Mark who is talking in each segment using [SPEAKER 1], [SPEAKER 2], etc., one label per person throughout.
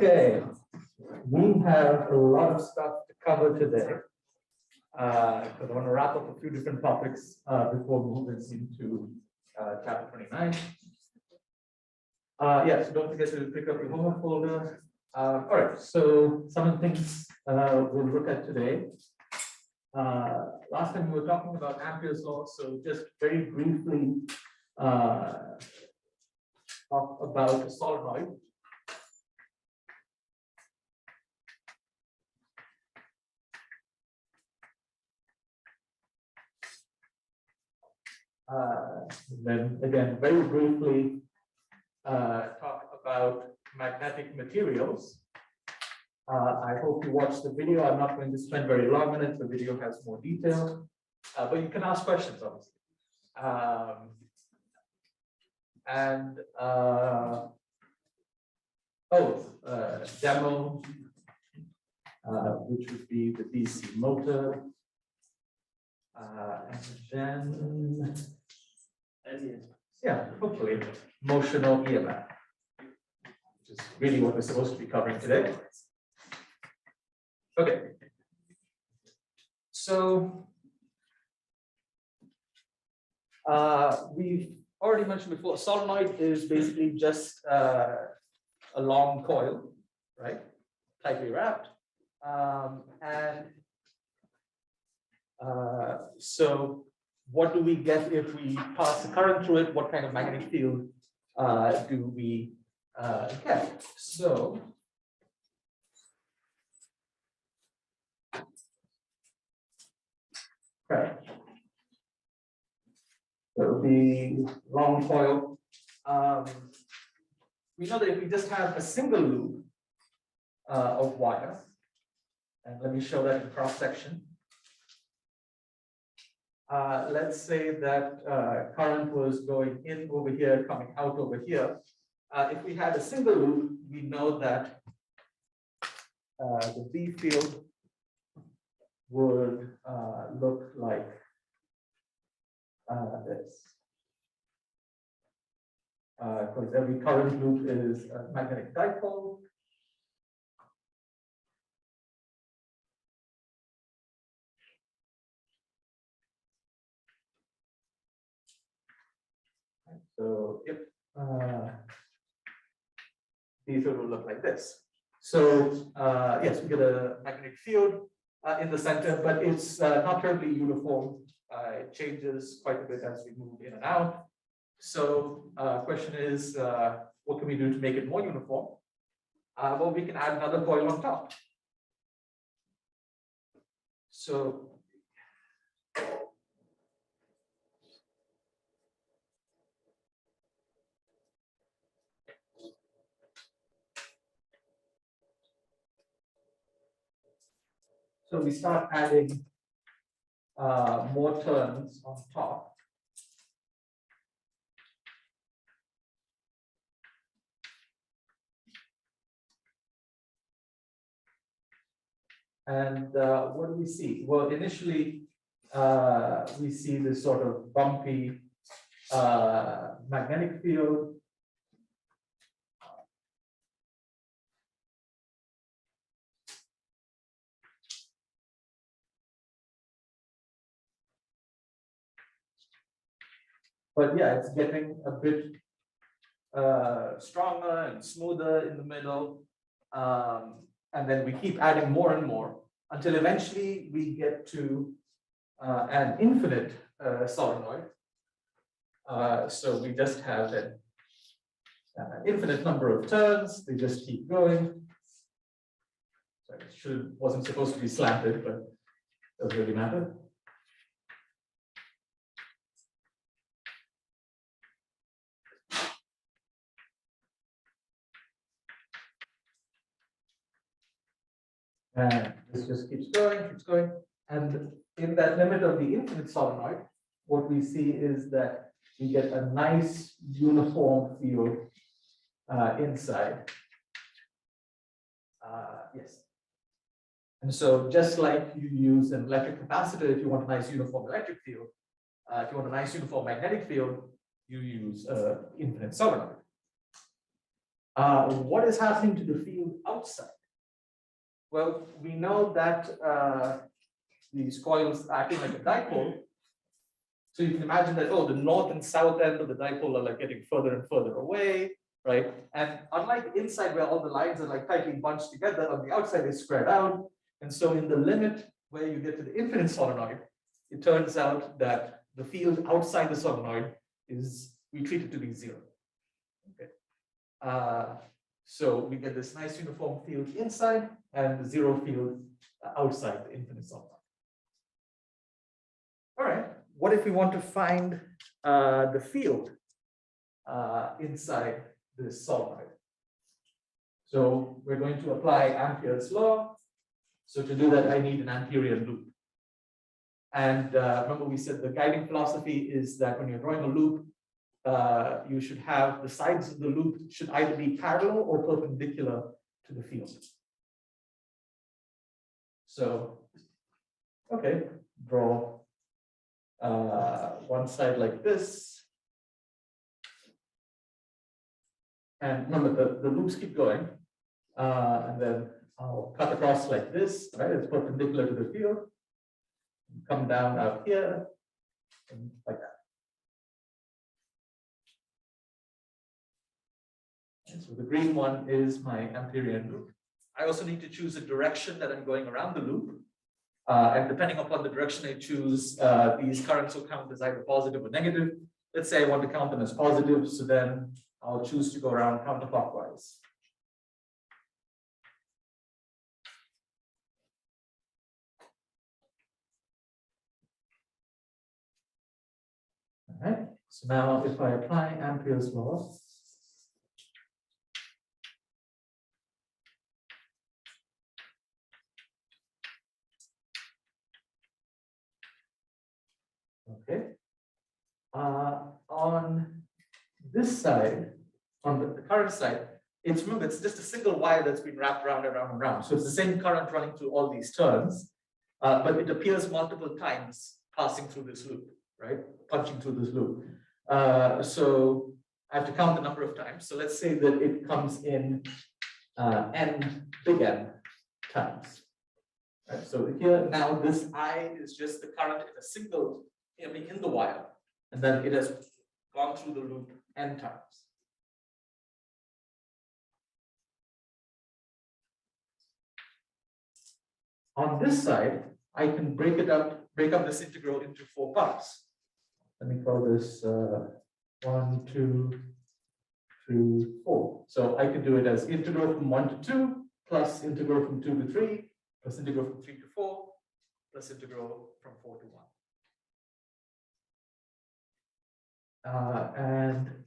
[SPEAKER 1] Okay, we have a lot of stuff to cover today because I want to wrap up a few different topics before moving into chapter 29. Yes, don't forget to pick up your homework folder. All right, so some of the things we'll look at today. Last time we were talking about Ampere's law, so just very briefly talk about a solenoid. Then again, very briefly talk about magnetic materials. I hope you watched the video. I'm not going to spend very long on it. The video has more detail, but you can ask questions, obviously. Demo, which would be the DC motor. And then, yeah, hopefully, motional EMF, which is really what we're supposed to be covering today. Okay. So, we've already mentioned before, solenoid is basically just a long coil, right? Tightly wrapped. So what do we get if we pass a current through it? What kind of magnetic field do we get? So okay. So the long coil, we know that if we just have a single loop of wire, and let me show that in cross section. Let's say that current was going in over here, coming out over here. If we had a single loop, we know that the B field would look like this. Because every current loop is a magnetic dipole. So if B field will look like this. So yes, we get a magnetic field in the center, but it's not terribly uniform. It changes quite a bit as we move in and out. So question is, what can we do to make it more uniform? Well, we can add another coil on top. So we start adding more turns on top. And what do we see? Well, initially, we see this sort of bumpy magnetic field. But yeah, it's getting a bit stronger and smoother in the middle. And then we keep adding more and more until eventually we get to an infinite solenoid. So we just have an infinite number of turns. They just keep going. Sorry, it wasn't supposed to be slanted, but it doesn't really matter. And this just keeps going. And in that limit of the infinite solenoid, what we see is that we get a nice uniform field inside. Yes. And so just like you use an electric capacitor, if you want a nice uniform electric field, if you want a nice uniform magnetic field, you use infinite solenoid. What is happening to the field outside? Well, we know that these coils acting like a dipole. So you can imagine that, oh, the north and south end of the dipole are like getting further and further away, right? And unlike inside where all the lines are like tightly bunched together, on the outside they spread out. And so in the limit where you get to the infinite solenoid, it turns out that the field outside the solenoid is, we treat it to be zero. Okay. So we get this nice uniform field inside and the zero field outside the infinite solenoid. All right, what if we want to find the field inside this solenoid? So we're going to apply Ampere's law. So to do that, I need an Amperian loop. And remember we said the guiding philosophy is that when you're drawing a loop, you should have the sides of the loop should either be parallel or perpendicular to the field. So, okay, draw one side like this. And remember, the loops keep going. And then I'll cut across like this, right? It's perpendicular to the field. Come down out here, and like that. And so the green one is my Amperian loop. I also need to choose a direction that I'm going around the loop. And depending upon the direction I choose, these currents will count as either positive or negative. Let's say I want to count them as positive, so then I'll choose to go around counterclockwise. All right, so now if I apply Ampere's law, okay, on this side, on the current side, remember, it's just a single wire that's been wrapped around and around and around. So it's the same current running through all these turns, but it appears multiple times passing through this loop, right? Punching through this loop. So I have to count the number of times. So let's say that it comes in big N times. Right? So here now this I is just the current in a single in the wire, and then it has gone through the loop N times. On this side, I can break up this integral into 4 parts. Let me call this 1, 2, 3, 4. So I can do it as integral from 1 to 2, plus integral from 2 to 3, plus integral from 3 to 4, plus integral from 4 to 1. And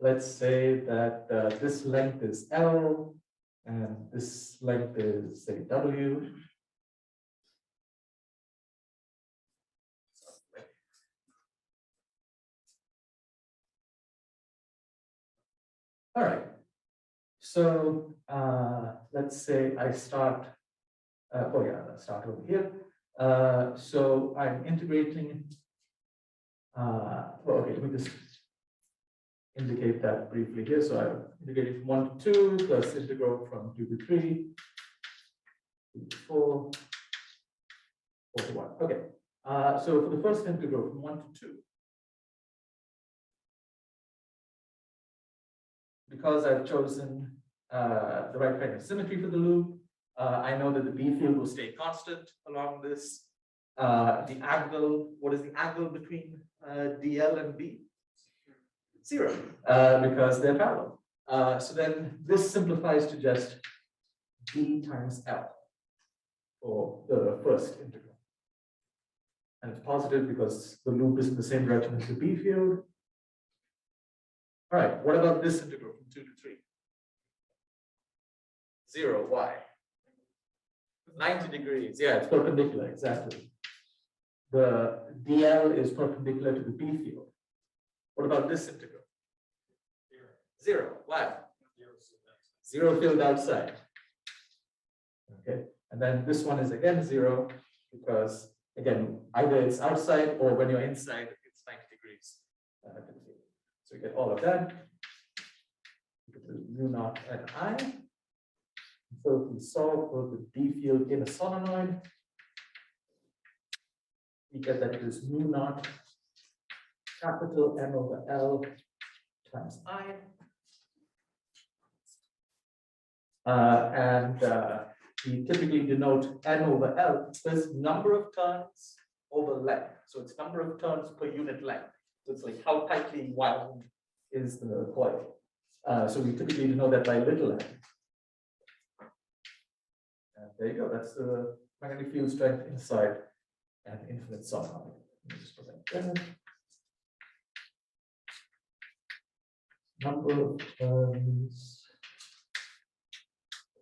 [SPEAKER 1] let's say that this length is L, and this length is, say, W. All right, so let's say I start, let's start over here. So I'm integrating, okay, let me just indicate that briefly here. So I'm integrating from 1 to 2 plus integral from 2 to 3, 2 to 4, 4 to 1. Okay, so for the first integral from 1 to 2, because I've chosen the right kind of symmetry for the loop, I know that the B field will stay constant along this. The angle, what is the angle between DL and B? 0, because they're parallel. So then this simplifies to just B times L for the first integral. And it's positive because the loop is in the same direction as the B field. All right, what about this integral from 2 to 3? 0, why? 90 degrees, yeah, it's perpendicular, exactly. The DL is perpendicular to the B field. What about this integral? 0, why? 0 field outside. Okay, and then this one is again 0 because, again, either it's outside or when you're inside, it's 90 degrees. So you get all of that. mu naught and I. So if we solve for the D field in a solenoid, we get that it is mu naught capital M over L times I. We typically denote N over L as number of turns over length. So it's number of turns per unit length. So it's like how tightly wound is the coil. So we typically denote that by little n. And there you go. That's the magnetic field strength inside an infinite solenoid. Let me just put that there. Number of turns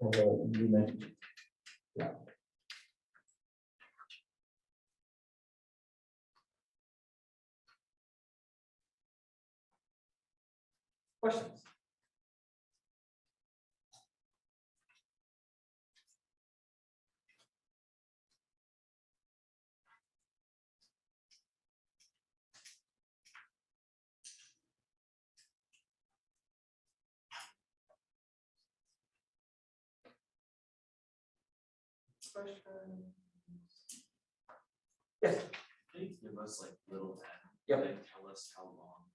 [SPEAKER 1] per unit length. Questions? Yes.
[SPEAKER 2] Please give us like little n.
[SPEAKER 1] Yep.
[SPEAKER 2] And tell us how long.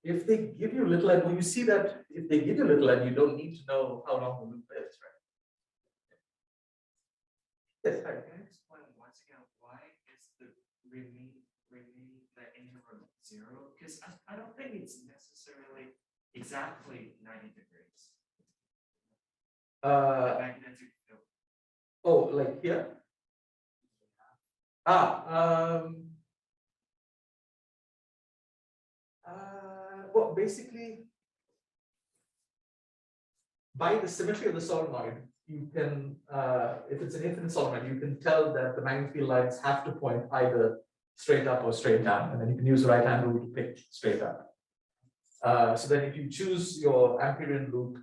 [SPEAKER 1] If they give you little n, well, you see that if they give you little n, you don't need to know how long the loop is, right? Yes.
[SPEAKER 2] Can I explain once again why is the remain the interval 0? Because I don't think it's necessarily exactly 90 degrees. Magnetic field.
[SPEAKER 1] Oh, like here? Well, basically, by the symmetry of the solenoid, you can, if it's an infinite solenoid, you can tell that the magnetic field lines have to point either straight up or straight down, and then you can use the right-hand rule to pick straight up. So then if you choose your Amperian loop,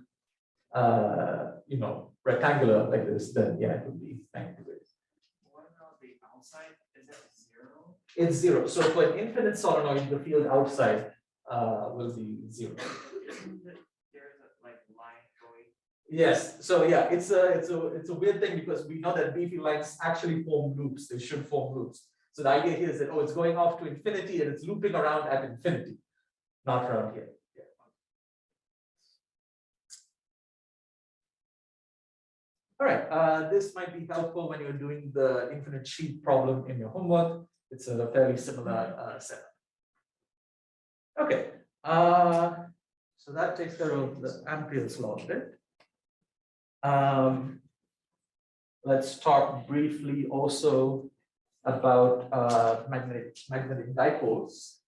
[SPEAKER 1] rectangular like this, then yeah, it would be 90 degrees.
[SPEAKER 2] What about the outside? Is that 0?
[SPEAKER 1] It's 0. So for an infinite solenoid, the field outside will be 0.
[SPEAKER 2] Isn't there's a like line going?
[SPEAKER 1] Yes. So yeah, it's a weird thing because we know that B field lines actually form loops. They should form loops. So the idea here is that it's going off to infinity and it's looping around at infinity, not around here. All right, this might be helpful when you're doing the infinite sheet problem in your homework. It's a fairly similar setup. Okay, so that takes care of the Ampere's law bit. Let's talk briefly also about magnetic dipoles.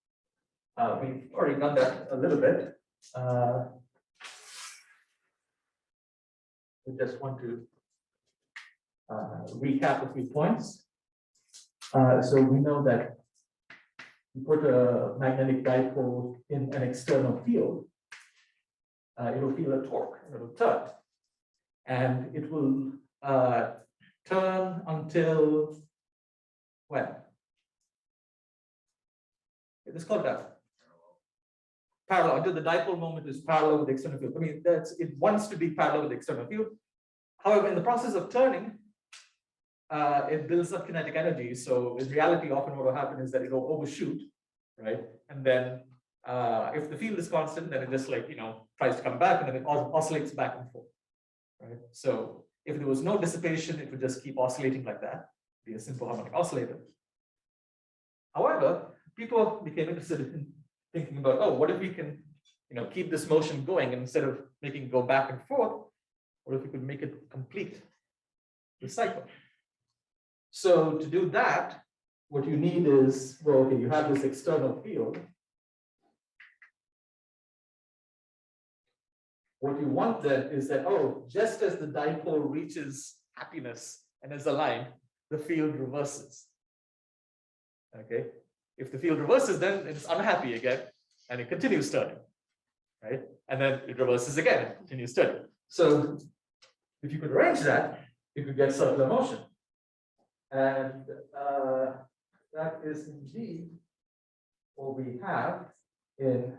[SPEAKER 1] We've already done that a little bit. We just want to recap a few points. So we know that you put a magnetic dipole in an external field, it will feel a torque, it will turn. And it will turn until when? It's called that. Parallel, until the dipole moment is parallel with the external field. I mean, it wants to be parallel with the external field. However, in the process of turning, it builds up kinetic energy. So in reality, often what will happen is that it will overshoot, right? And then if the field is constant, then it just tries to come back and then it oscillates back and forth, right? So if there was no dissipation, it would just keep oscillating like that, be a simple harmonic oscillator. However, people became interested in thinking about, oh, what if we can, keep this motion going, and instead of making it go back and forth, what if we could make it complete the cycle? So to do that, what you need is, well, okay, you have this external field. What you want then is that, oh, just as the dipole reaches happiness and is aligned, the field reverses. Okay. If the field reverses, then it's unhappy again, and it continues turning, right? And then it reverses again, and continues turning. So if you could arrange that, you could get circular motion. And that is indeed what we have in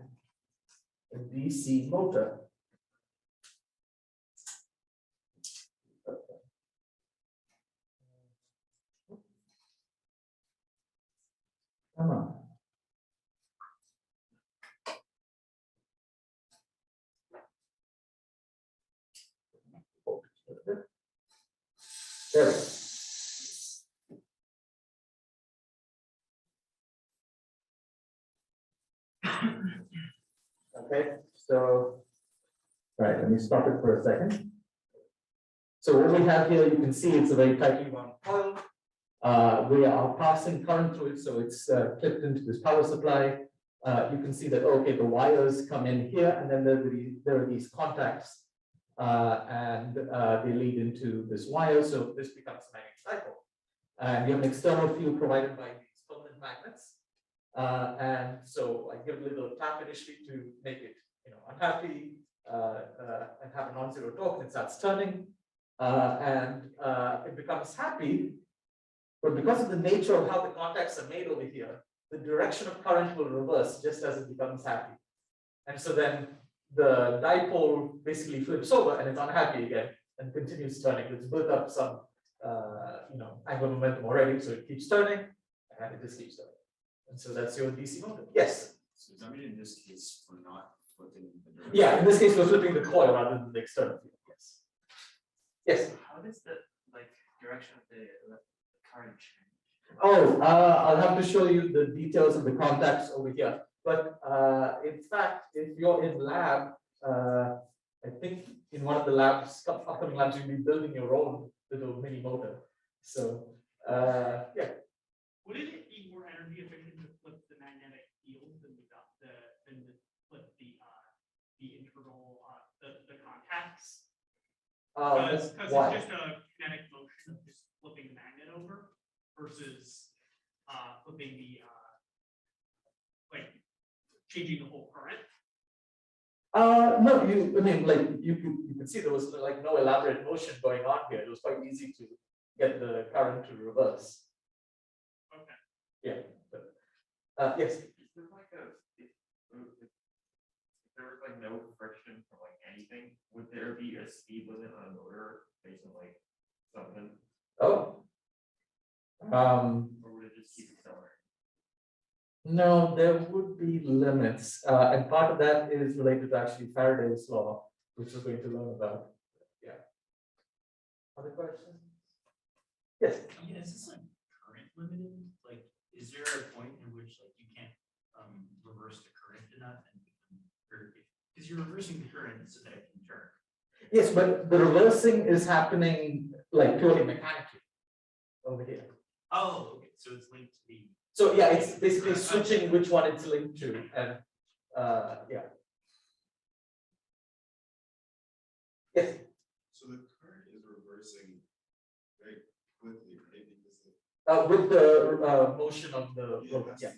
[SPEAKER 1] a DC motor. Come on. There we go. Okay, so, all right, let me stop it for a second. So what we have here, you can see it's a very tightly wound coil. We are passing current through it, so it's clipped into this power supply. You can see that, okay, the wires come in here, and then there are these contacts, and they lead into this wire, so this becomes a magnetic cycle. And we have an external field provided by these permanent magnets. And so I give a little tap initially to make it, unhappy, and have a non-zero torque, and it starts turning, and it becomes happy. But because of the nature of how the contacts are made over here, the direction of current will reverse just as it becomes happy. And so then the dipole basically flips over and it's unhappy again and continues turning. It's built up some, angular momentum already, so it keeps turning and it just keeps turning. And so that's your DC motor. Yes.
[SPEAKER 3] So does that mean in this case we're not flipping the direction?
[SPEAKER 1] Yeah, in this case we're flipping the coil rather than the external field. Yes. Yes.
[SPEAKER 2] How does the direction of the current change?
[SPEAKER 1] Oh, I'll have to show you the details of the contacts over here. But in fact, if you're in lab, I think in one of the labs, upcoming labs, you'll be building your own little mini motor. So yeah.
[SPEAKER 4] Wouldn't it be more energy efficient to flip the magnetic field than to flip the internal the contacts? Because it's
[SPEAKER 1] why?
[SPEAKER 4] just a kinetic motion of just flipping the magnet over versus flipping the changing the whole current.
[SPEAKER 1] No, you can see there was like no elaborate motion going on here. It was quite easy to get the current to reverse.
[SPEAKER 4] Okay.
[SPEAKER 1] Yeah. But, yes.
[SPEAKER 3] Is there like if there was like no friction from like anything, would there be a speed limit on a motor based on like something?
[SPEAKER 1] Oh.
[SPEAKER 3] Or would it just keep accelerating?
[SPEAKER 1] No, there would be limits, and part of that is related to actually Faraday's law, which we're going to learn about. Yeah. Other questions? Yes.
[SPEAKER 5] Yeah, is this like current limited? Like, is there a point in which like you can't reverse the current enough, and because you're reversing the current so that it can turn?
[SPEAKER 1] Yes, but the reversing is happening like purely mechanically over here.
[SPEAKER 5] Oh, okay. So it's linked to the.
[SPEAKER 1] So yeah, it's basically switching which one it's linked to, and yeah. Yes.
[SPEAKER 6] So the current is reversing very quickly, right? Because
[SPEAKER 1] With the motion of the rope. Yeah.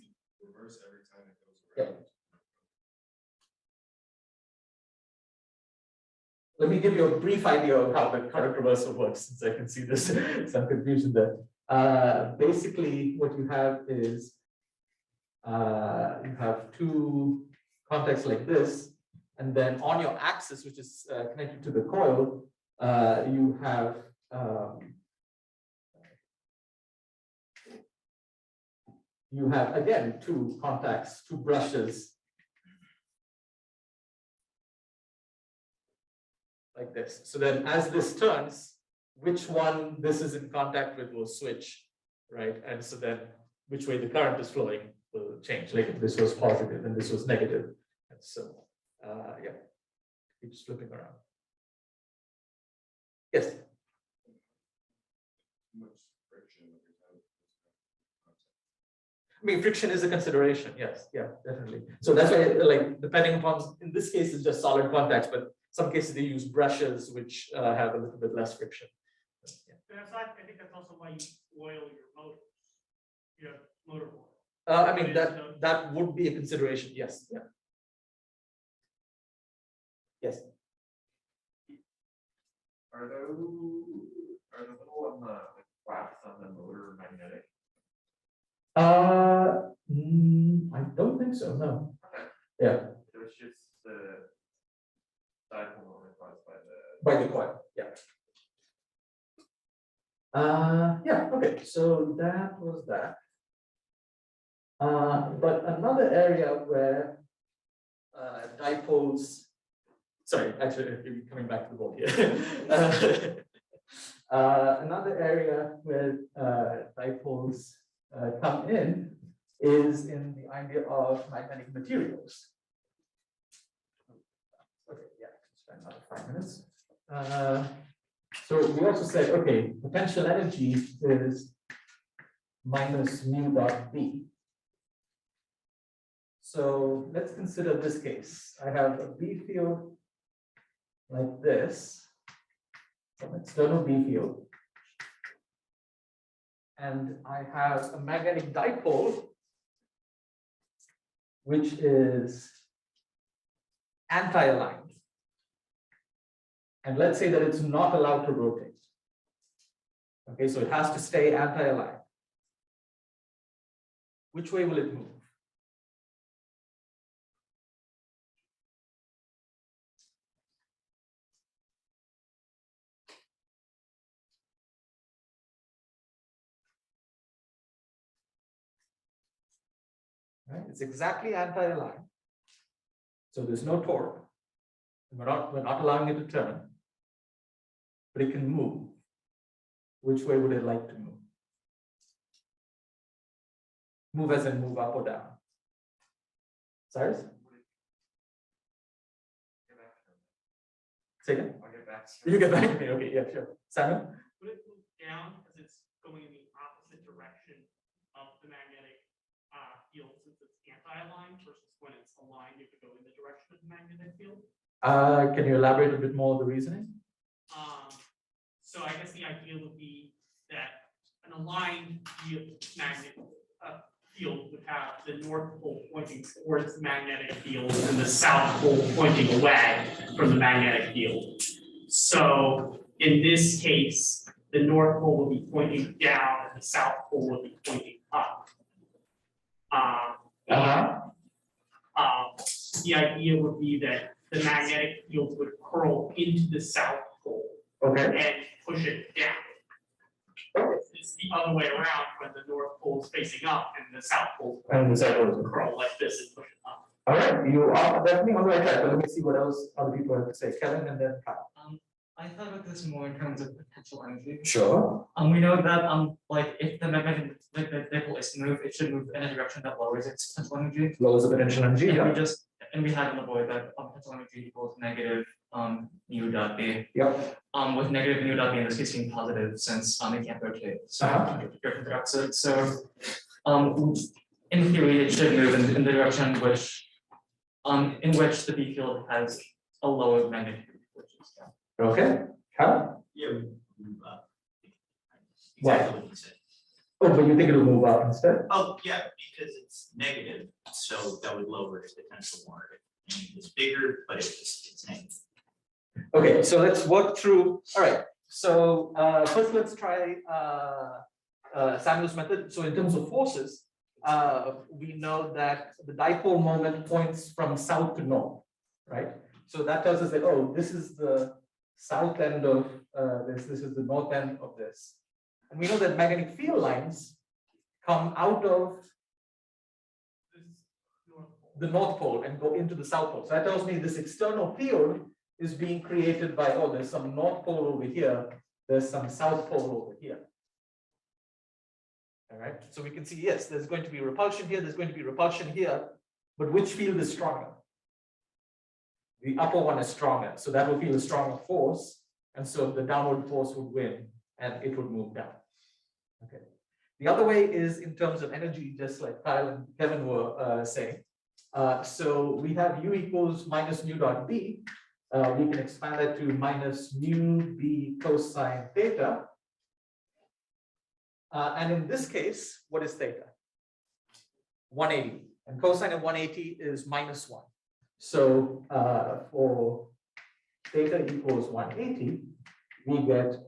[SPEAKER 6] reverse every time it goes around.
[SPEAKER 1] Let me give you a brief idea of how the current reversal works, since I can see this some confusion there. Basically, what you have is you have two contacts like this, and then on your axis, which is connected to the coil, you have again two contacts, two brushes like this. So then, as this turns, which one this is in contact with will switch, right? And so then which way the current is flowing will change. Like if this was positive and this was negative. And so, yeah, keeps flipping around. Yes.
[SPEAKER 6] Too much friction every time.
[SPEAKER 1] I mean, friction is a consideration. Yes, yeah, definitely. So that's why, like, depending upon, in this case, it's just solid contacts, but some cases they use brushes, which have a little bit less friction.
[SPEAKER 4] I think that's also why you oil your motors. You have motor oil.
[SPEAKER 1] I mean, that would be a consideration. Yes. Yeah. Yes.
[SPEAKER 3] Are the little like flaps on the motor magnetic?
[SPEAKER 1] I don't think so. No. Yeah,
[SPEAKER 3] So it's just the dipole moment caused by the.
[SPEAKER 1] by the coil, yeah. Yeah, okay, so that was that. But another area where dipoles, sorry, actually, coming back to the board here. Another area where dipoles come in is in the idea of magnetic materials. Okay, yeah, spend another 5 minutes. So we also said, okay, potential energy is minus mu dot B. So let's consider this case. I have a B field like this, an external B field. And I have a magnetic dipole, which is anti-aligned. And let's say that it's not allowed to rotate. Okay, so it has to stay anti-aligned. Which way will it move? Right? It's exactly anti-aligned. So there's no torque. We're not allowing it to turn, but it can move. Which way would it like to move? Move as in move up or down. Cyrus?
[SPEAKER 3] Get back to me.
[SPEAKER 1] Say again?
[SPEAKER 3] I'll get back to
[SPEAKER 1] You get back to me. Okay, yeah, sure. Samuel?
[SPEAKER 4] Would it move down because it's going in the opposite direction of the magnetic field since it's anti-aligned versus when it's aligned, you have to go in the direction of the magnetic field?
[SPEAKER 1] Can you elaborate a bit more on the reasoning?
[SPEAKER 4] So I guess the idea would be that an aligned magnet field would have the north pole pointing towards the magnetic field and the south pole pointing away from the magnetic field. So in this case, the north pole would be pointing down and the south pole would be pointing up. The idea would be that the magnetic field would curl into the south pole.
[SPEAKER 1] Okay.
[SPEAKER 4] And push it down. It's the other way around when the north pole is facing up and the south pole
[SPEAKER 1] And the south pole is
[SPEAKER 4] curl like this and push it up.
[SPEAKER 1] All right, you are definitely on the right track, but let me see what else other people have to say. Kevin and then Kyle.
[SPEAKER 2] I thought about this more in terms of potential energy.
[SPEAKER 1] Sure.
[SPEAKER 2] We know that like if the magnetic dipole is to move, it should move in a direction that lowers its potential energy.
[SPEAKER 1] Lowers the potential energy.
[SPEAKER 2] And we have in the void that potential energy equals negative mu dot B.
[SPEAKER 1] Yep.
[SPEAKER 2] With negative mu dot B in this case being positive since it can't rotate. So different opposite. So in theory it should move in the direction which in which the B field has a lower magnitude, which is down.
[SPEAKER 1] Okay. Kyle?
[SPEAKER 5] Yeah, we move up. Exactly what you said.
[SPEAKER 1] Oh, but you think it'll move up instead?
[SPEAKER 5] Oh, yeah, because it's negative, so that would lower its potential more. And it's bigger, but it's negative.
[SPEAKER 1] Okay, so let's work through. All right. So first, let's try Samuel's method. So in terms of forces, we know that the dipole moment points from south to north, right? So that tells us that, oh, this is the south end of this is the north end of this. And we know that magnetic field lines come out of the north pole and go into the south pole. So that tells me this external field is being created by, oh, there's some north pole over here, there's some south pole over here. All right, so we can see, yes, there's going to be repulsion here, there's going to be repulsion here, but which field is stronger? The upper one is stronger, so that will feel a stronger force, and so the downward force would win, and it would move down. Okay. The other way is in terms of energy, just like Kyle and Kevin were saying. So we have U equals minus mu dot B. We can expand that to minus mu B cosine theta. And in this case, what is theta? 180. And cosine of 180 is minus 1. So for theta equals 180, we get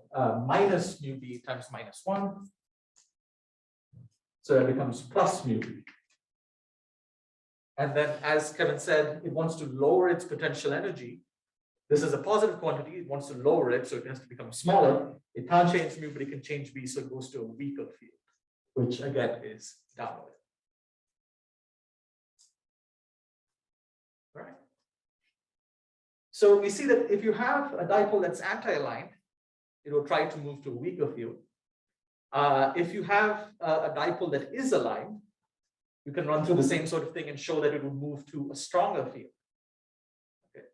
[SPEAKER 1] minus mu B times minus 1. So that becomes plus mu B. And then, as Kevin said, it wants to lower its potential energy. This is a positive quantity. It wants to lower it, so it has to become smaller. It can't change mu, but it can change v, so it goes to a weaker field, which again is downward. All right. So we see that if you have a dipole that's anti-aligned, it will try to move to a weaker field. If you have a dipole that is aligned, you can run through the same sort of thing and show that it will move to a stronger field. Okay.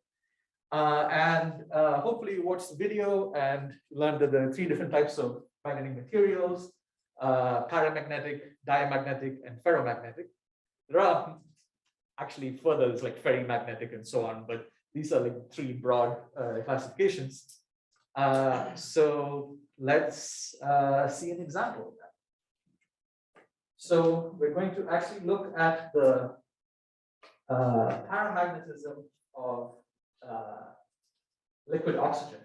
[SPEAKER 1] Hopefully you watched the video and learned that there are 3 different types of magnetic materials, paramagnetic, diamagnetic, and ferromagnetic. There are actually further, it's like ferrimagnetic and so on, but these are like 3 broad classifications. So let's see an example of that. So we're going to actually look at the paramagnetism of liquid oxygen.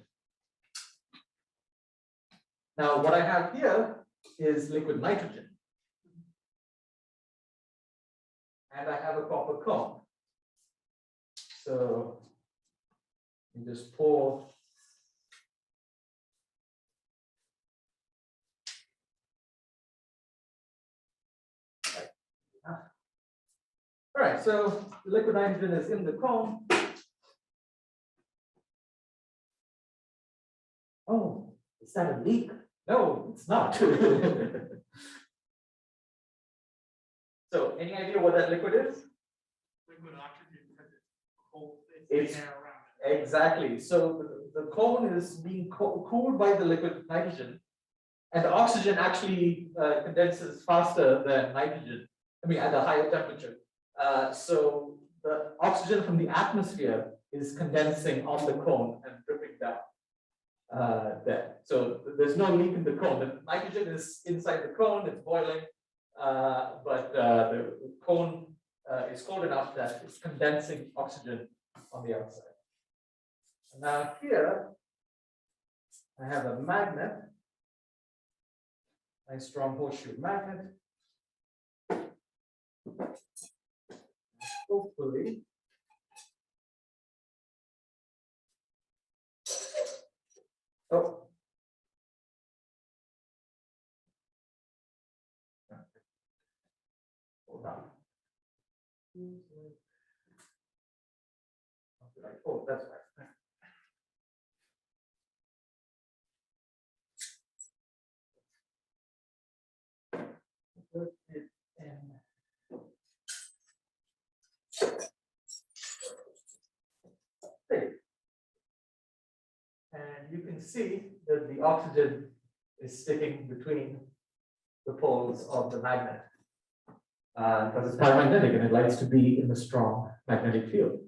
[SPEAKER 1] Now, what I have here is liquid nitrogen. And I have a copper cone. So you just pour all right, so the liquid nitrogen is in the cone. Oh, is that a leak? No, it's not. So, any idea what that liquid is?
[SPEAKER 4] Liquid oxygen, because it's cold,
[SPEAKER 1] It's-
[SPEAKER 4] it's air around it.
[SPEAKER 1] Exactly. So the cone is being cooled by the liquid nitrogen, and the oxygen actually condenses faster than nitrogen. I mean, at a higher temperature. So the oxygen from the atmosphere is condensing on the cone and dripping down there. So there's no leak in the cone. The nitrogen is inside the cone, it's boiling, but the cone is cold enough that it's condensing oxygen on the outside. And now here, I have a magnet, nice strong horseshoe magnet. Hopefully, oh. Hold on. Oh, that's right. Put it in. There. And you can see that the oxygen is sticking between the poles of the magnet. Because it's paramagnetic and it likes to be in a strong magnetic field.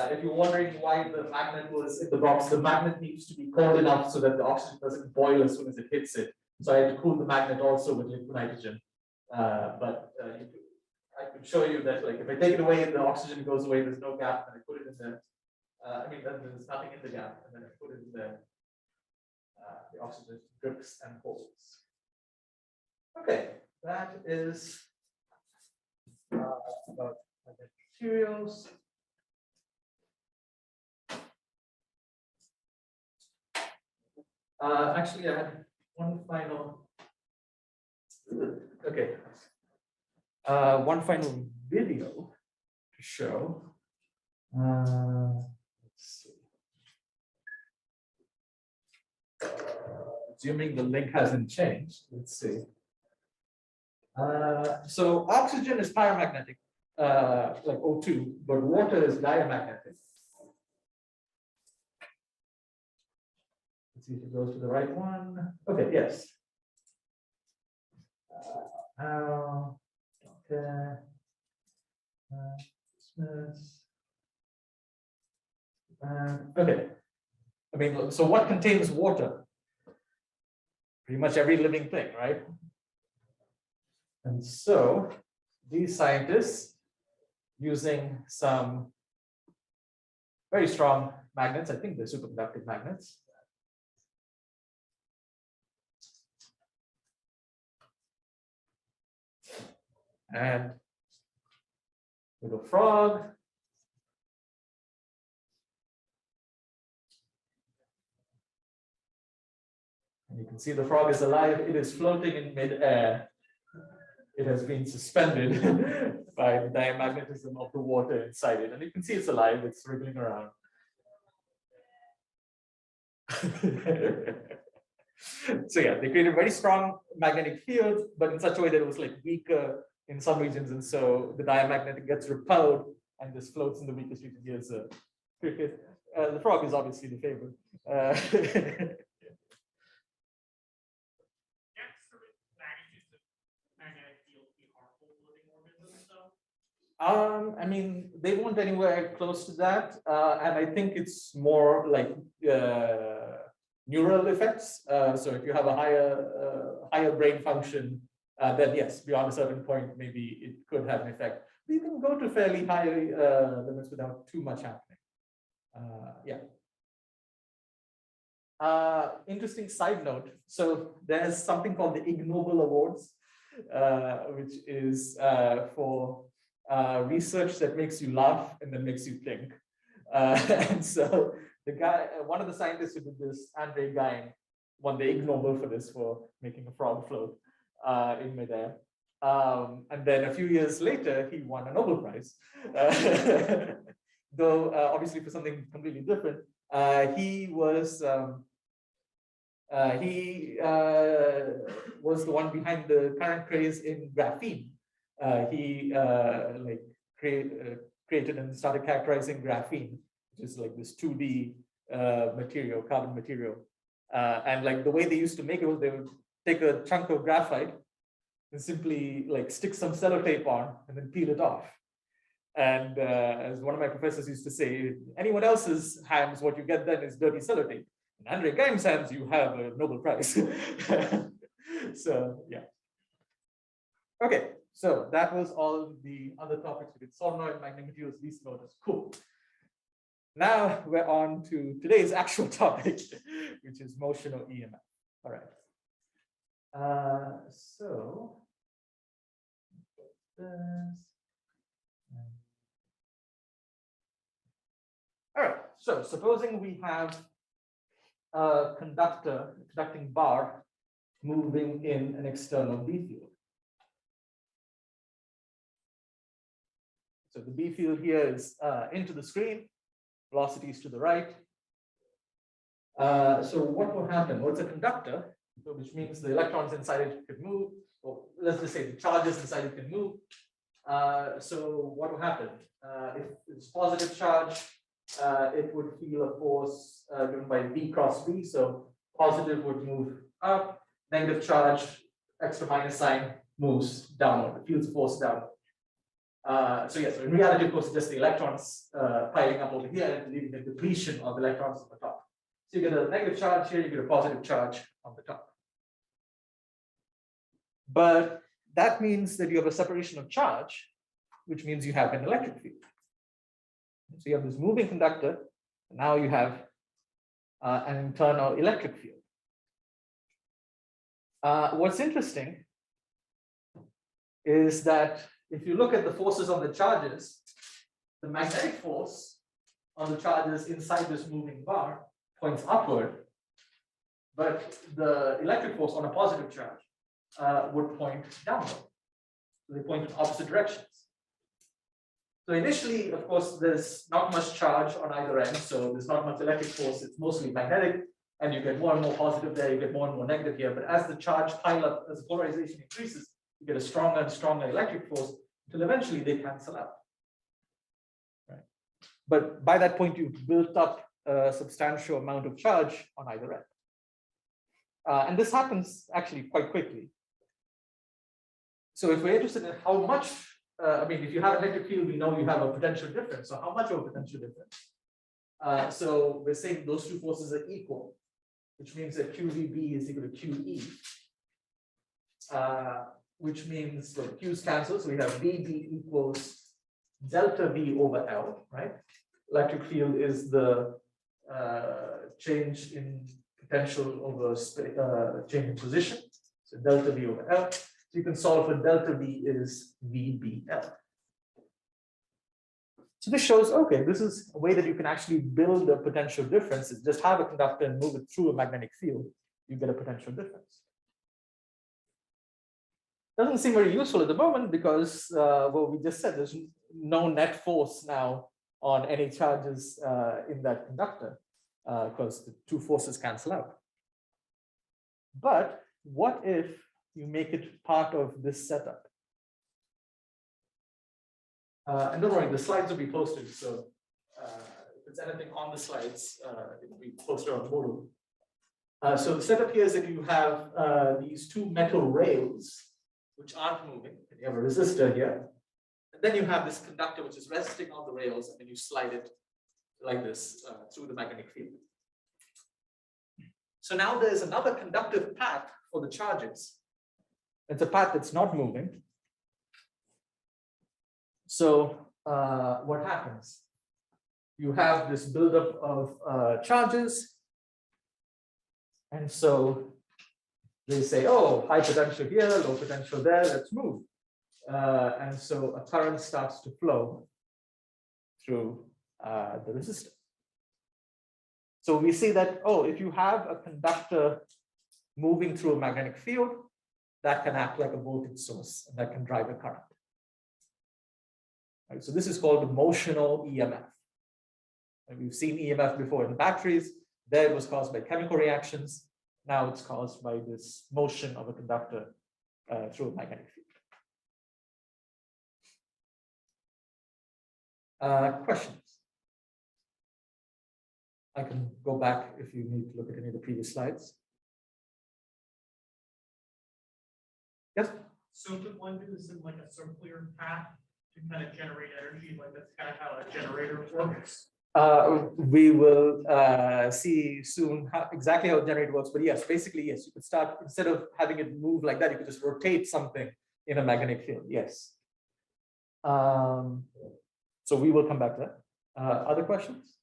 [SPEAKER 1] If you're wondering why the magnet was in the box, the magnet needs to be cold enough so that the oxygen doesn't boil as soon as it hits it. So I had to cool the magnet also with liquid nitrogen. I could show you that, like, if I take it away, the oxygen goes away, there's no gap, and I put it in there. I mean, then there's nothing in the gap, and then I put it in there. The oxygen drips and holds. Okay, that is about materials. Actually, I had one final. Okay. One final video to show. Let's see. Assuming the link hasn't changed, let's see. So oxygen is paramagnetic, like O2, but water is diamagnetic. Let's see if it goes to the right one. Okay, yes. Okay. Christmas. Okay. I mean, so what contains water? Pretty much every living thing, right? And so these scientists, using some very strong magnets, I think they're superconductive magnets. And little frog. And you can see the frog is alive. It is floating in midair. It has been suspended by the diamagnetism of the water inside it. And you can see it's alive, it's wriggling around. So yeah, they created very strong magnetic fields, but in such a way that it was like weaker in some regions. And so the diamagnetic gets repelled and this floats in the weakest region. Here's a cricket. The frog is obviously the favorite. I mean, they weren't anywhere close to that, and I think it's more like neural effects. So if you have a higher brain function, then yes, beyond a certain point, maybe it could have an effect. But you can go to fairly high limits without too much happening. Yeah. Interesting side note. So there's something called the Ig Nobel Awards, which is for research that makes you laugh and then makes you think. And so the guy, one of the scientists who did this, Andre Geim, won the Ig Nobel for this, for making a frog float in midair. And then a few years later, he won a Nobel Prize. Though obviously for something completely different. He was the one behind the current craze in graphene. He created and started characterizing graphene, which is like this 2D material, carbon material. And like the way they used to make it was they would take a chunk of graphite and simply like stick some sellotape on and then peel it off. And as one of my professors used to say, anyone else's hands, what you get then is dirty sellotape. In Andre Geim's hands, you have a Nobel Prize. So yeah. Okay. So that was all the other topics. We did solenoid, magnetic materials, least motors. Cool. Now we're on to today's actual topic, which is motional EMF. All right. So all right. So supposing we have a conducting bar moving in an external B field. So the B field here is into the screen, velocity is to the right. So what will happen? Well, it's a conductor, so which means the electrons inside it could move, or let's just say the charges inside it can move. So what will happen? If it's positive charge, it would feel a force given by V cross V. So positive would move up, negative charge, extra minus sign moves downward. It feels a force downward. So yes, so in reality, of course, it's just the electrons piling up over here and leaving a depletion of electrons on the top. So you get a negative charge here, you get a positive charge on the top. But that means that you have a separation of charge, which means you have an electric field. So you have this moving conductor, and now you have an internal electric field. What's interesting is that if you look at the forces on the charges, the magnetic force on the charges inside this moving bar points upward, but the electric force on a positive charge would point downward. So they point in opposite directions. So initially, of course, there's not much charge on either end, so there's not much electric force, it's mostly magnetic, and you get more and more positive there, you get more and more negative here, but as the charge pile up, as the polarization increases, you get a stronger and stronger electric force until eventually they cancel out. Right? But by that point, you've built up a substantial amount of charge on either end. And this happens actually quite quickly. So if we're interested in how much, I mean, if you have an electric field, we know you have a potential difference. So how much of a potential difference? So we're saying those two forces are equal, which means that QVB is equal to QE. Which means the Q's cancel, so we have VB equals delta V over L, right? Electric field is the change in potential over change in position, so delta V over L. So So you can solve for delta V is VBL. So this shows, okay, this is a way that you can actually build a potential difference. Is just have a conductor and move it through a magnetic field, you get a potential difference. Doesn't seem very useful at the moment because, well, we just said there's no net force now on any charges in that conductor because the two forces cancel out. But what if you make it part of this setup? And don't worry, the slides will be posted. So if it's anything on the slides, it will be posted on Moodle. So the setup here is that you have these two metal rails which aren't moving, and you have a resistor here. And then you have this conductor which is resting on the rails, and then you slide it like this through the magnetic field. So now there's another conductive path for the charges. It's a path that's not moving. So what happens? You have this buildup of charges. And so they say, oh, high potential here, low potential there, let's move. And so a current starts to flow through the resistor. So we see that, oh, if you have a conductor moving through a magnetic field, that can act like a voltage source and that can drive a current. Right, so this is called motional EMF. And we've seen EMF before in batteries. There it was caused by chemical reactions. Now it's caused by this motion of a conductor through a magnetic field. Questions? I can go back if you need to look at any of the previous slides. Yes?
[SPEAKER 4] So could one do this in like a circular path to kind of generate energy? Like that's kind of how a generator works.
[SPEAKER 1] We will see soon exactly how a generator works, but yes, basically, yes, you could start, instead of having it move like that, you could just rotate something in a magnetic field, yes. So we will come back to that. Other questions?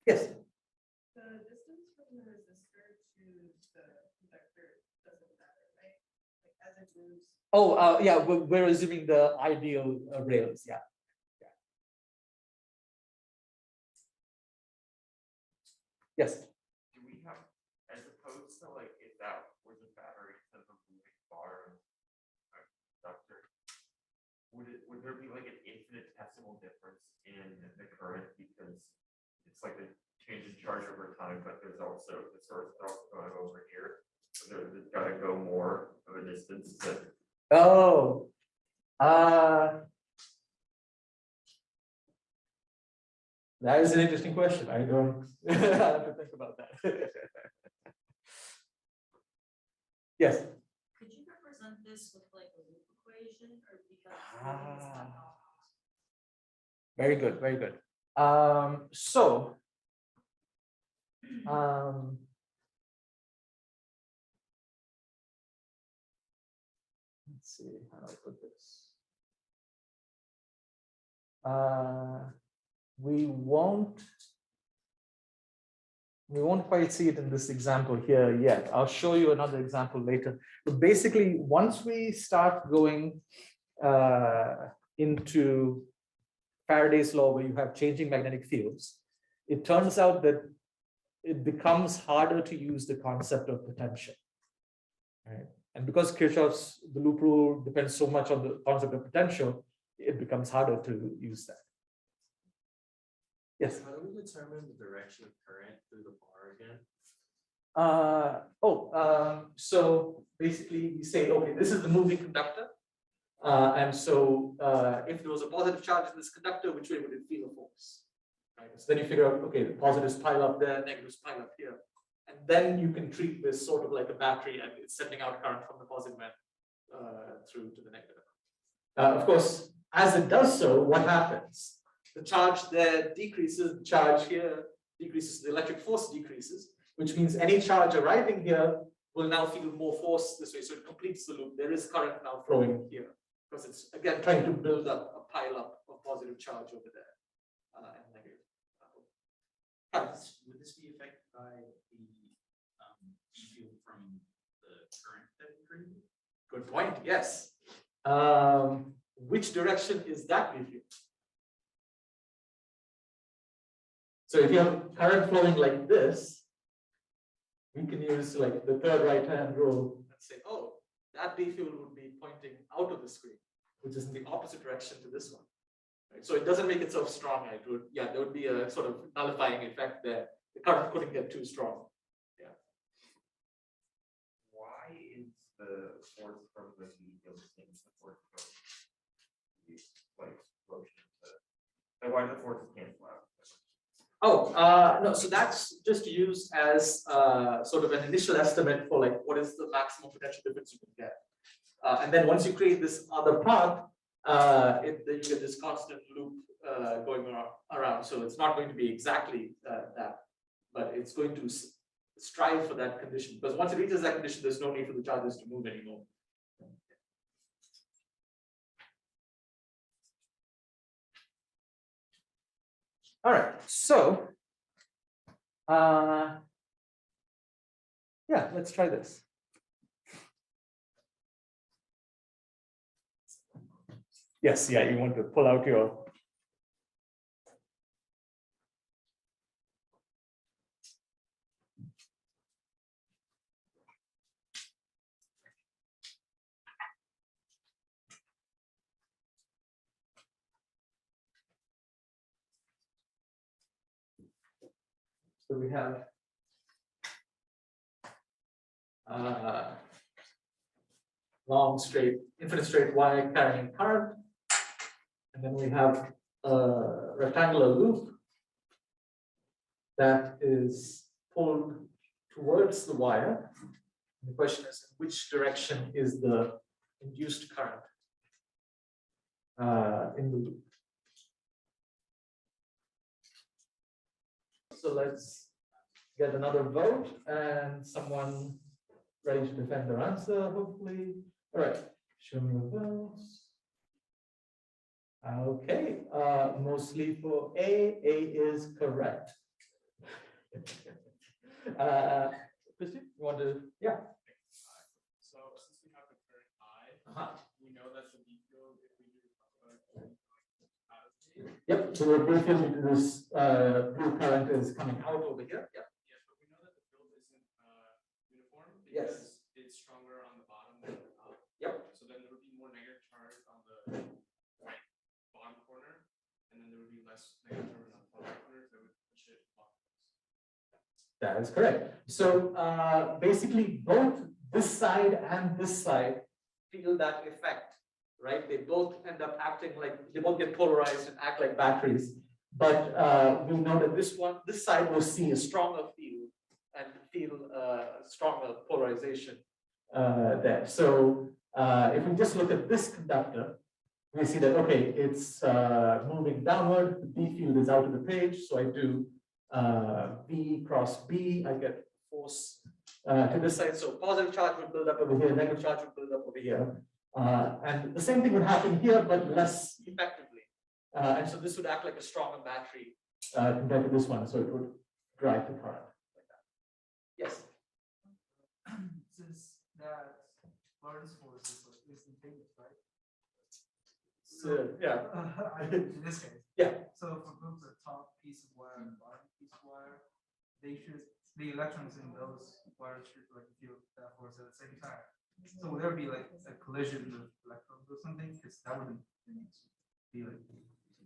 [SPEAKER 1] Yes.
[SPEAKER 7] The distance from the resistor to the conductor doesn't matter, right? Like as it moves.
[SPEAKER 1] Oh, yeah, we're assuming the ideal rails, yeah. Yes.
[SPEAKER 3] Do we have, as opposed to like, if that was a battery instead of a moving bar conductor, would there be like an infinitesimal difference in the current because it's like a change in charge over time, but there's also the source going over here. So there's got to go more of a distance to.
[SPEAKER 1] Oh, that is an interesting question. I don't have to think about that. Yes.
[SPEAKER 7] Could you represent this with like a loop equation or because
[SPEAKER 1] Very good, very good. Let's see how I put this. We won't quite see it in this example here yet. I'll show you another example later. But basically, once we start going into Faraday's law, where you have changing magnetic fields, it turns out that it becomes harder to use the concept of potential. Right? And because Kirchhoff's the loop rule depends so much on the concept of potential, it becomes harder to use that. Yes.
[SPEAKER 5] How do we determine the direction of current through the bar again?
[SPEAKER 1] So basically we say, okay, this is the moving conductor. And so if there was a positive charge in this conductor, which way would it feel a force? Right? So then you figure out, okay, the positives pile up there, negatives pile up here. And then you can treat this sort of like a battery and it's sending out current from the positive end through to the negative. Of course, as it does so, what happens? The charge there decreases, the charge here decreases, the electric force decreases, which means any charge arriving here will now feel more force this way. So it completes the loop. There is current now flowing here because it's again trying to build up a pile up of positive charge over there and negative.
[SPEAKER 5] Would this be affected by the E field from the current that we created?
[SPEAKER 1] Good point, yes. Which direction is that B field? So if you have current flowing like this, we can use like the third right-hand rule and say, oh, that B field would be pointing out of the screen, which is in the opposite direction to this one. Right? So it doesn't make itself strong. It would, yeah, there would be a sort of nullifying effect there. The current couldn't get too strong. Yeah.
[SPEAKER 3] Why is the force from the B field the same as the force from the like motion? Like why the forces cancel out?
[SPEAKER 1] Oh, no, so that's just used as sort of an initial estimate for like what is the maximum potential difference you can get. And then once you create this other path, then you get this constant loop going around. So it's not going to be exactly that, but it's going to strive for that condition. Because once it reaches that condition, there's no need for the charges to move anymore. All right, so yeah, let's try this. Yes, yeah, you want to pull out your. So we have long straight, infinite straight wire carrying current. And then we have a rectangular loop that is pulled towards the wire. The question is, in which direction is the induced current in the loop? So let's get another vote and someone ready to defend their answer, hopefully. All right, show me your votes. Okay, mostly for A is correct. Christian, you want to, yeah.
[SPEAKER 4] So since we have the current I, we know that the B field, if we do
[SPEAKER 1] Yep, so we're briefing this blue current is coming out over here. Yep.
[SPEAKER 4] yes, but we know that the field isn't uniform
[SPEAKER 1] Yes.
[SPEAKER 4] because it's stronger on the bottom than the top.
[SPEAKER 1] Yep.
[SPEAKER 4] So then there would be more negative charge on the right bottom corner, and then there would be less negative charge on the top corner that would push it clockwise.
[SPEAKER 1] That is correct. So basically both this side and this side feel that effect, right? They both end up acting like, they both get polarized and act like batteries. But we know that this side will see a stronger field and feel stronger polarization there. So if we just look at this conductor, we see that, okay, it's moving downward, the B field is out of the page. So I do B cross B, I get force to this side. So positive charge would build up over here, negative charge would build up over here. And the same thing would happen here, but less effectively. And so this would act like a stronger battery compared to this one. So it would drive the current like that. Yes.
[SPEAKER 8] Since that Lorentz force is instantaneous, right?
[SPEAKER 1] So, yeah.
[SPEAKER 8] In this case.
[SPEAKER 1] Yeah.
[SPEAKER 8] So for both the top piece of wire and the bottom piece of wire, the electrons in those wires should like feel that force at the same time. So would there be like a collision of electrons or something? Because that wouldn't be like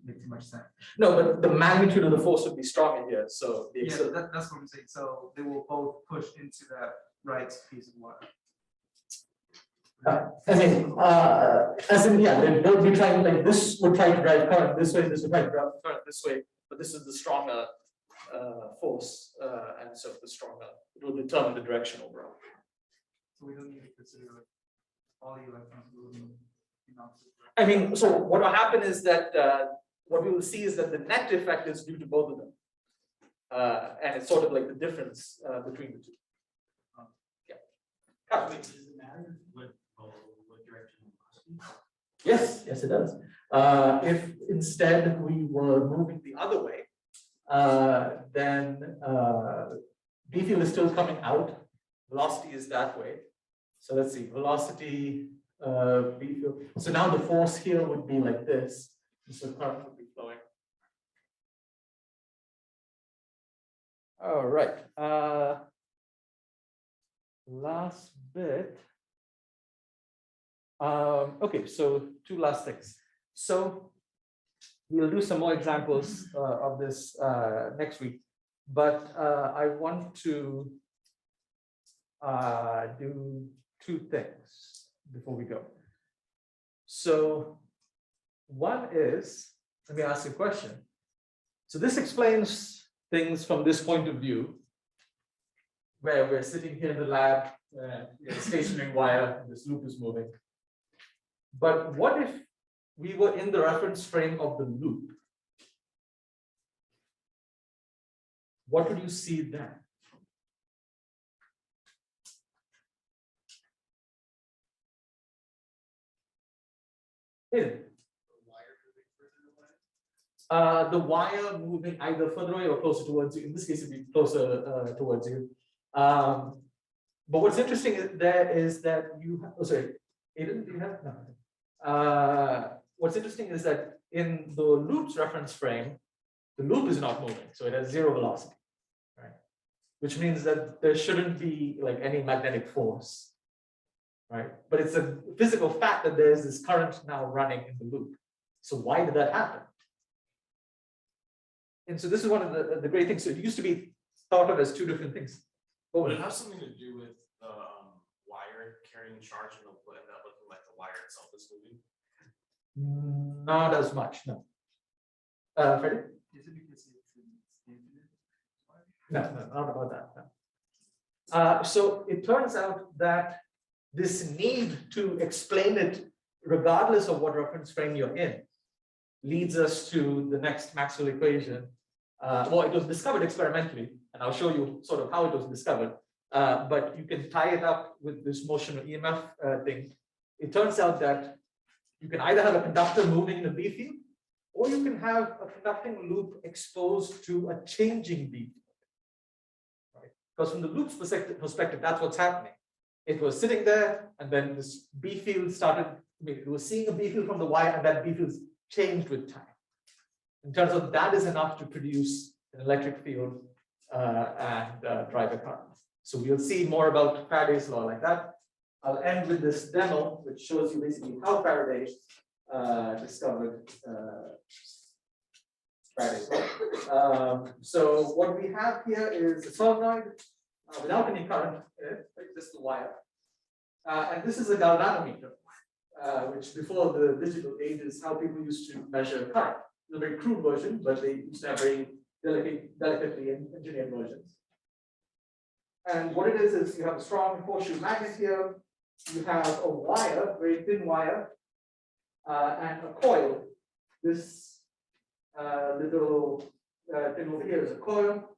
[SPEAKER 8] make too much sense.
[SPEAKER 1] No, but the magnitude of the force would be stronger here. So the
[SPEAKER 8] Yeah, that's what I'm saying. So they will both push into that right piece of wire.
[SPEAKER 1] I mean, as in, yeah, they both be trying, like this would try to drive current this way, this would try to drive current this way, but this is the stronger force, and so the stronger, it will determine the direction overall.
[SPEAKER 8] So we don't need to consider like all the electrons moving in opposite directions.
[SPEAKER 1] I mean, so what will happen is that what we will see is that the net effect is due to both of them. And it's sort of like the difference between the two. Yeah.
[SPEAKER 5] Wait, does it matter what direction it must be?
[SPEAKER 1] Yes, yes, it does. If instead we were moving the other way, then B field is still coming out. Velocity is that way. So let's see, velocity, B field. So now the force here would be like this. So current would be flowing. All right. Last bit. Okay, so two last things. So we'll do some more examples of this next week, but I want to do two things before we go. So one is, let me ask you a question. So this explains things from this point of view, where we're sitting here in the lab, stationary wire, and this loop is moving. But what if we were in the reference frame of the loop? What would you see then? The wire moving either further away or closer towards you. In this case, it'd be closer towards you. But what's interesting there is that you have, oh, sorry, Aiden, do you have? No. What's interesting is that in the loop's reference frame, the loop is not moving, so it has zero velocity, right? Which means that there shouldn't be like any magnetic force, right? But it's a physical fact that there's this current now running in the loop. So why did that happen? And so this is one of the great things. So it used to be thought of as two different things.
[SPEAKER 3] Would it have something to do with the wire carrying charge and end up looking like the wire itself is moving?
[SPEAKER 1] Not as much, no. Freddie?
[SPEAKER 8] Is it because it's
[SPEAKER 1] No, not about that. No. So it turns out that this need to explain it, regardless of what reference frame you're in, leads us to the next Maxwell equation. Well, it was discovered experimentally, and I'll show you sort of how it was discovered. But you can tie it up with this motional EMF thing. It turns out that you can either have a conductor moving in a B field, or you can have a conducting loop exposed to a changing B field. Right? Because from the loop's perspective, that's what's happening. It was sitting there, and then this B field started, it was seeing a B field from the wire, and that B field changed with time. In terms of that is enough to produce an electric field and drive a current. So we'll see more about Faraday's law like that. I'll end with this demo, which shows you basically how Faraday discovered Faraday's law. So what we have here is a solenoid without any current in it, just the wire. And this is a galvanometer, which before the digital age is how people used to measure current. It's a very crude version, but they used to have very delicately engineered versions. And what it is you have a strong horseshoe magnet here, you have a wire, very thin wire, and a coil. This little thing over here is a coil,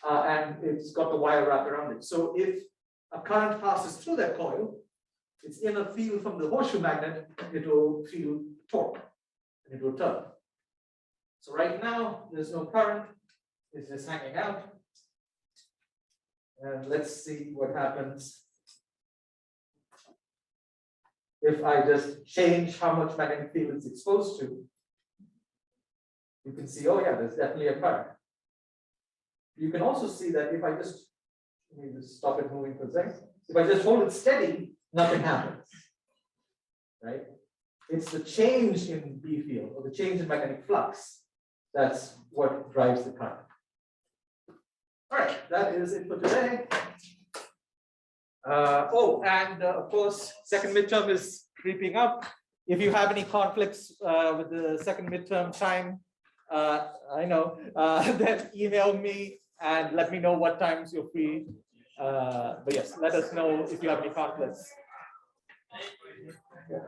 [SPEAKER 1] and it's got the wire wrapped around it. So if a current passes through that coil, it's in a field from the horseshoe magnet, it will feel torque, and it will turn. So right now, there's no current, it's just hanging out. And let's see what happens if I just change how much magnetic field it's exposed to. You can see, oh yeah, there's definitely a current. You can also see that if I just, let me just stop it moving for a second. If I just hold it steady, nothing happens, right? It's the change in B field or the change in magnetic flux that's what drives the current. All right, that is it for today. And of course, second midterm is creeping up. If you have any conflicts with the second midterm time, I know, then email me and let me know what times you're free. But yes, let us know if you have any conflicts. Yeah.